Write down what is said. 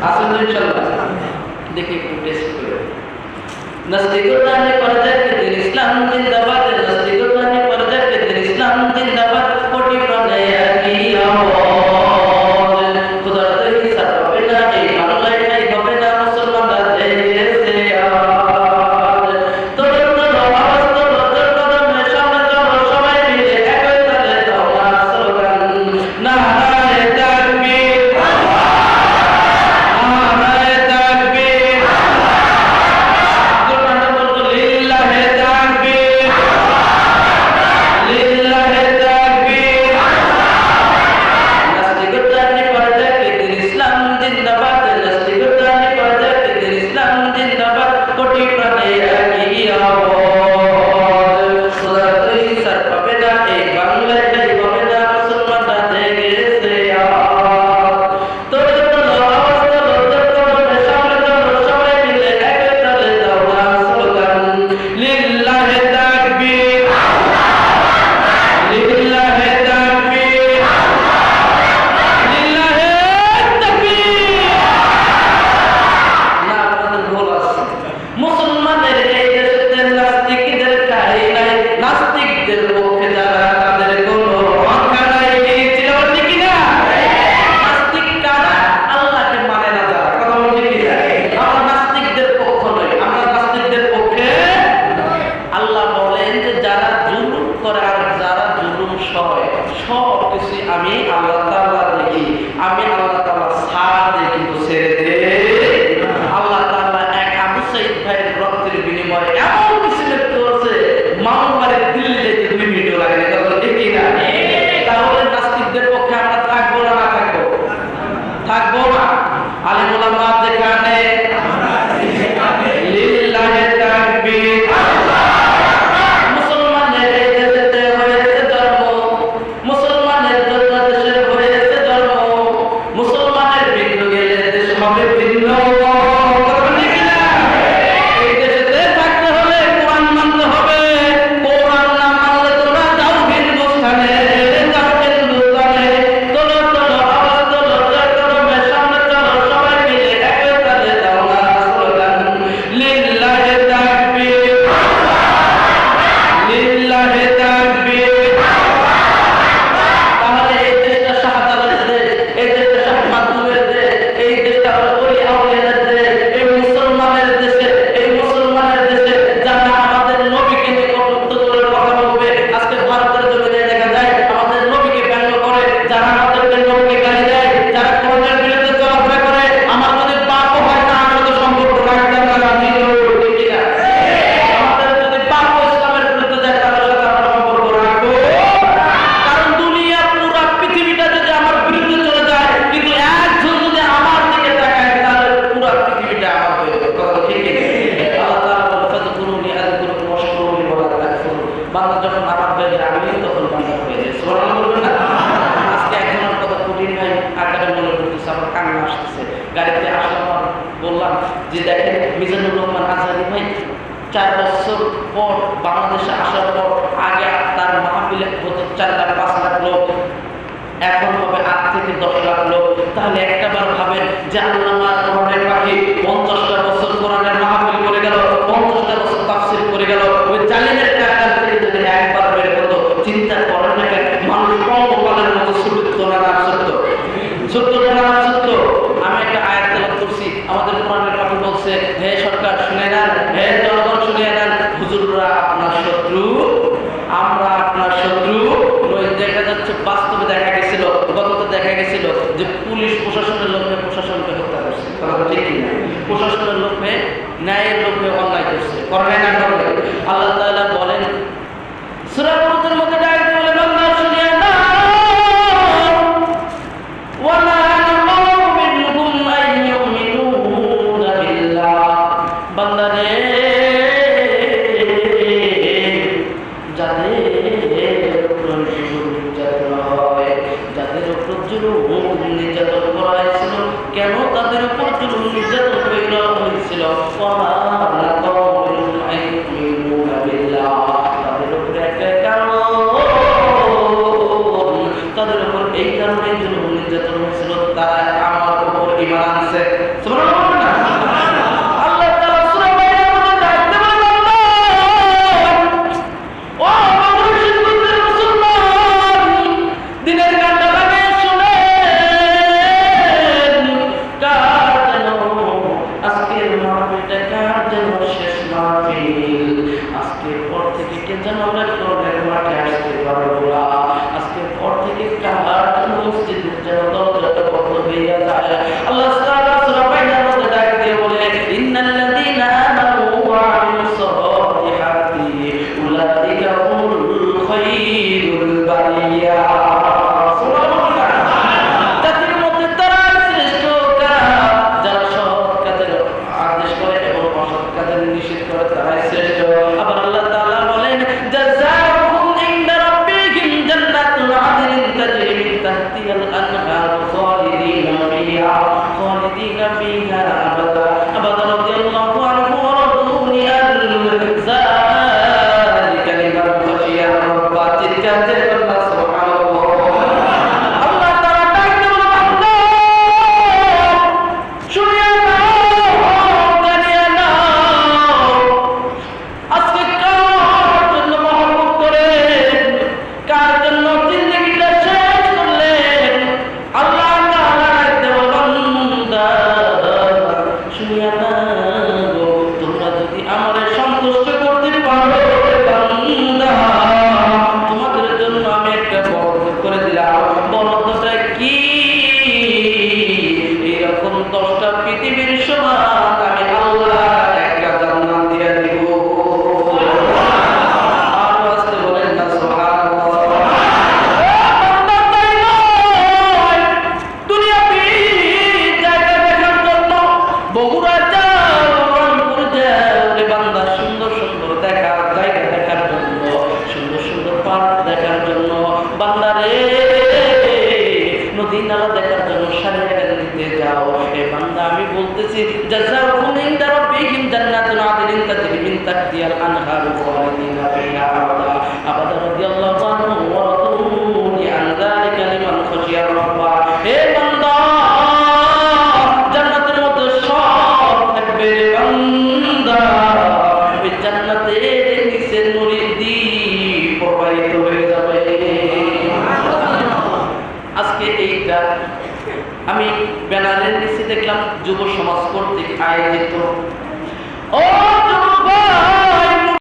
আসলে ইনশাআল্লাহ দেখি একটু টেস্ট করে নাস্তিকতানে পর্যায়ে দিন ইসলাম জিন্দাবাদ নাস্তিকতানে পর্যায়ে দিন ইসলাম জিন্দাবাদ কোটি প্রাণে একই আওয়াজ খোদার তৈরি সারবে না এই বাংলায় নাই হবে না মুসলমানরা জেগেছে আজ তোদের তো আওয়াজ তো তোদের কদমে সামনে চলো সবাই মিলে একই তালে দাও না স্লোগান নারায়ে তাকবীর নারায়ে তাকবীর লিল্লাহি তাকবীর লিল্লাহি তাকবীর নাস্তিকতানে পর্যায়ে দিন ইসলাম জিন্দাবাদ নাস্তিকতানে পর্যায়ে দিন ইসলাম জিন্দাবাদ কোটি প্রাণে একই আওয়াজ খোদার তৈরি সার পাবে না এই বাংলায় নাই হবে না মুসলমানরা জেগেছে আজ তোদের তোলো আওয়াজ তোলো তোর কদমে সামনে চলো সবাই মিলে একই তালে দাও না স্লোগান লিল্লাহি তাকবীর লিল্লাহি তাকবীর লিল্লাহি তাকবীর না আপনাদের ভুল আছে মুসলমানদের এই দেশে নাস্তিকদের কাই নাই নাস্তিকদের পক্ষে যারা তাদের কোনো রক্ষা নাই ছিল ঠিক না নাস্তিক কারা আল্লাহকে মানে না যারা কথা বলছি কি আমরা নাস্তিকদের পক্ষ নই আমরা নাস্তিকদের পক্ষে আল্লাহ বলেন যে যারা জুলুম করে আর যারা জুলুম সয় সব কিছু আমি আল্লাহ তাআলা দেখি আমি আল্লাহ তাআলা ছাড় দিই কিন্তু ছেড়ে দে আল্লাহ তাআলা এক আবু সাঈদ ভাইয়ের রক্তের বিনিময়ে এমন কিছু লিখতে হচ্ছে মামুমারে দিল্লি যেতে 2 মিনিটও লাগে না কথা ঠিক না তাহলে নাস্তিকদের পক্ষে আমরা থাকবো না না থাকবো না আলেম ওলামা যেখানে লিল্লাহি তাকবীর মুসলমানের এই দেশে হয়েছে ধর্ম মুসলমানের দেশে হয়েছে ধর্ম মুসলমানের ভিন্ন গেলে দেশ হবে ভিন্ন কথা ঠিক না এই দেশে থাকতে হলে কোরআন মানতে হবে কোরআন না মানলে তোমরা যাও হিন্দুস্তানে যাও হিন্দুস্তানে তোলো তোলো আওয়াজ তোলো তোর কদমে সামনে চলো সবাই মিলে একই তালে দাও না স্লোগান লিল্লাহি তাকবীর লিল্লাহি তাকবীর তাহলে এই দেশটা শাহজালালের দেশ এই দেশটা শাহ মাহমুদের দেশ এই দেশটা ওলি আউলিয়াদের দেশ এই মুসলমানের দেশে এই মুসলমানের দেশে যারা আমাদের নবীকে নিয়ে কটূক্ত করে কথা বলবে আজকে ভারতের জমিনে দেখা যায় আমাদের নবীকে ব্যঙ্গ করে যারা আমাদের নবীকে গালি দেয় যারা কোরআনের বিরুদ্ধে চলাফেরা করে আমার যদি পাপও হয় না আমার তো সম্পর্ক রাখতে আমরা রাজি নই ঠিক না আমাদের যদি পাপ ইসলামের বিরুদ্ধে যায় তাদের সাথে আমরা সম্পর্ক রাখবো কারণ দুনিয়া পুরো পৃথিবীটা যদি আমার বিরুদ্ধে চলে যায় কিন্তু একজন যদি আমার দিকে তাকায় তাহলে পুরো পৃথিবীটা আমার হয়ে যাবে কথা ঠিক না আল্লাহ তাআলা বলে ফাযকুরুনি আযকুরুকুম ওয়াশকুরুনি ওয়ালা তাকফুরুন বান্দা যখন আমার হয়ে যায় আমি তখন বান্দা হয়ে যাই সুবহানাল্লাহ বলবেন না আজকে একজনের কথা কঠিন ভাই আকারে মনে করতেছে আমার কান্না আসতেছে গাড়িতে আসার পর বললাম যে দেখেন মিজানুর রহমান আজহারি ভাই 4 বছর পর বাংলাদেশে আসার পর আগে তার মাহফিলে হতো 4 লাখ 5 লাখ লোক এখন হবে 8 থেকে 10 লাখ লোক তাহলে একটাবার ভাবেন যে আল্লামা কোরআনের পাখি 50টা বছর কোরআনের মাহফিল করে গেল 50টা বছর তাফসীর করে গেল ওই জালিমের কারখানা থেকে যদি একবার বের হতো চিন্তা করেন না কেন মানুষ পঙ্গপালের মতো সুবিধ না না সত্য না সত্য আমি একটা আয়াত তেলাওয়াত করছি আমাদের কোরআনের পাখি বলছে হে সরকার শুনে নেন হে জনগণ শুনে নেন হুজুররা আপনার শত্রু আমরা আপনার শত্রু ওই দেখা যাচ্ছে বাস্তবে দেখা গেছিল গততে দেখা গেছিল যে পুলিশ প্রশাসনের লোকে প্রশাসনকে হত্যা করছে কথা ঠিক না প্রশাসনের লোকে ন্যায়ের লোকে অন্যায় করছে করে না করে আল্লাহ তাআলা বলেন সূরা হুজুরের মধ্যে ডাকতে বলে বান্দা শুনিয়া না ওয়ালা নাকাউ মিনহুম আইয়ুমিনুনা বিল্লাহ বান্দা রে যাদের উপর জুলুম নির্যাতন করা হয়েছিল কেন তাদের উপর জুলুম নির্যাতন করা হয়েছিল তাদের উপরে একটা কারণ তাদের উপর এই কারণে জুলুম নির্যাতন হয়েছিল তারা আমার উপর ঈমান আনছে আল্লাহ তাআলা সূরা বাইনার মধ্যে ডাক দিয়ে বলে ইন্নাল্লাযীনা আমানু ওয়া আমিলুস সালিহাতি উলাইকা হুমুল খায়রুল বারিয়া। সুবহানাল্লাহ। তাদের মধ্যে তারা শ্রেষ্ঠ কারা? যারা সৎ কাজের আদেশ করে এবং অসৎ কাজের নিষেধ করে তারাই শ্রেষ্ঠ। আবার আল্লাহ তাআলা বলেন জাযাউহুম ইনদা রাব্বিহিম জান্নাতুল আদনিন তাজরি মিন তাহতিহাল আনহার খালিদিনা ফিহা আবাদা। আবাদা রাদিয়াল্লাহু আনহু ওয়া রাদুনি আন যালিকা লিমান খাশিয়া রাব্বা। চিৎকার আল্লাহ সুবহানাল্লাহ। আল্লাহ তাআলা ডাকতে বলে বান্দা শুনিয়া নাও, জানিয়া নাও, আজকে কার জন্য মহব্বত করে, কার জন্য জিন্দেগিটা শেষ করলেন। আল্লাহ তাআলা ডাকতে বলে বান্দা শুনিয়া নাও, তোমরা যদি আমারে সন্তুষ্ট করতে পারো বান্দা, তোমাদের জন্য আমি একটা বরাদ্দ করে দিলাম। বরাদ্দটা কি? এরকম 10টা পৃথিবীর সমান আমি আল্লাহ একটা জান্নাত দিয়ে দিব। আর আসতে বলেন না সুবহানাল্লাহ। বান্দা তাই নয়, দুনিয়াবি জায়গা দেখার জন্য বগুড়া যাও, রংপুর যাও রে বান্দা, সুন্দর সুন্দর দেখার জায়গা দেখার জন্য, সুন্দর সুন্দর পার্ক দেখার জন্য বান্দা রে, নদী নালা দেখার জন্য সারিয়া দিতে যাও। এ বান্দা আমি বলতেছি জাযাউহুম ইনদা রাব্বিহিম জান্নাতুল আদনিন তাজরি মিন তাহতিহাল আনহারু খালিদিনা ফিহা আবাদা। আবাদা রাদিয়াল্লাহু আনহু ওয়া রাদুনি আন যালিকা লিমান খাশিয়া রাব্বা। হে বান্দা, জান্নাতের মধ্যে সব থাকবে রে বান্দা। ওই জান্নাতের নিচে নূরের দ্বীপ প্রবাহিত হয়ে যাবে। আজকে এইটা আমি ব্যানারের নিচে দেখলাম যুব সমাজ কর্তৃক আয়োজিত। ও যুবক